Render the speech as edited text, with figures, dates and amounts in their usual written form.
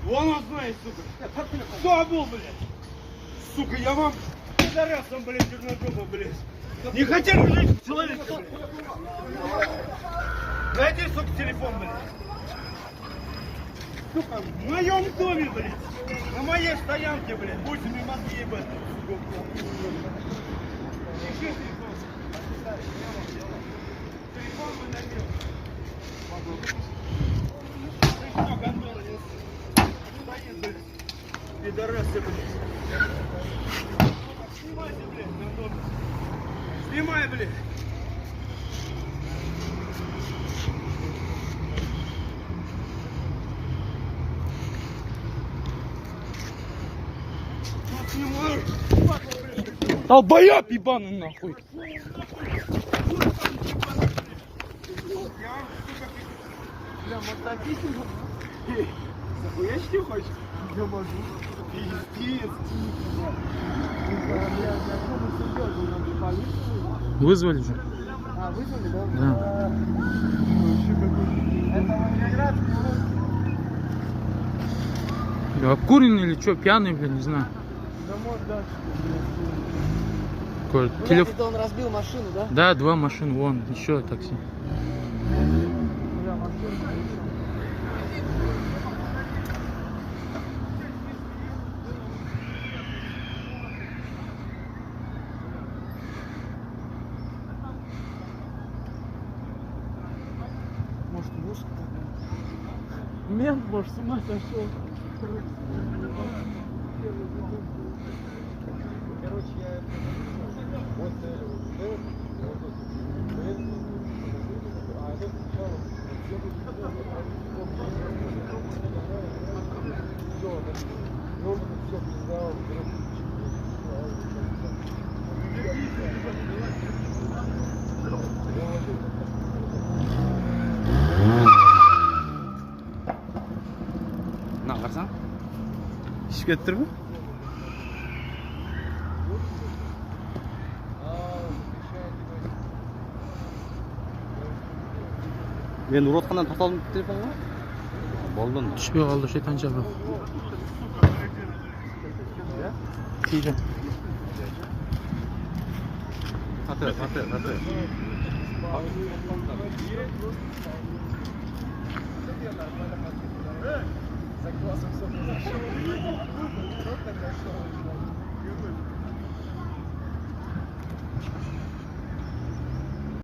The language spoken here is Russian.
Вон он знает, сука. Кто был, блядь? Сука, я вам пидорасом, блядь, черножопом, блядь. Не хотели жить человека, блядь. Найди, сука, телефон, блядь. Сука, в моем доме, блядь. На моей стоянке, блядь. Будь мне мозги, ебать. Держи телефон. Телефон мы найдем. Пидорасы, блядь. Снимайте, блядь, на дом. Снимай, блядь. Снимай. Долбоёб ебаный нахуй. Бля, мотоцикл. Захуячить не хочешь? Я могу. Пиздец. Вызвали же. А, вызвали, да? Да. Это Волгоград? Обкуренный или что, пьяный, блин, не знаю. Да может дальше. Какой телефон. Это он разбил машину, да? Да, 2 машины, вон, еще такси. Бля, машина. Может, мусор такой? Мент, может, с ума сошел. Короче, я... Вот... На, қарсаң? Ішіп кетіп тұр ма? Мен уродханадан тоқталдым телефонға? Болдым. Түспей қалды шайтанша бірақ. Тиді. Таты. За классом все произошло.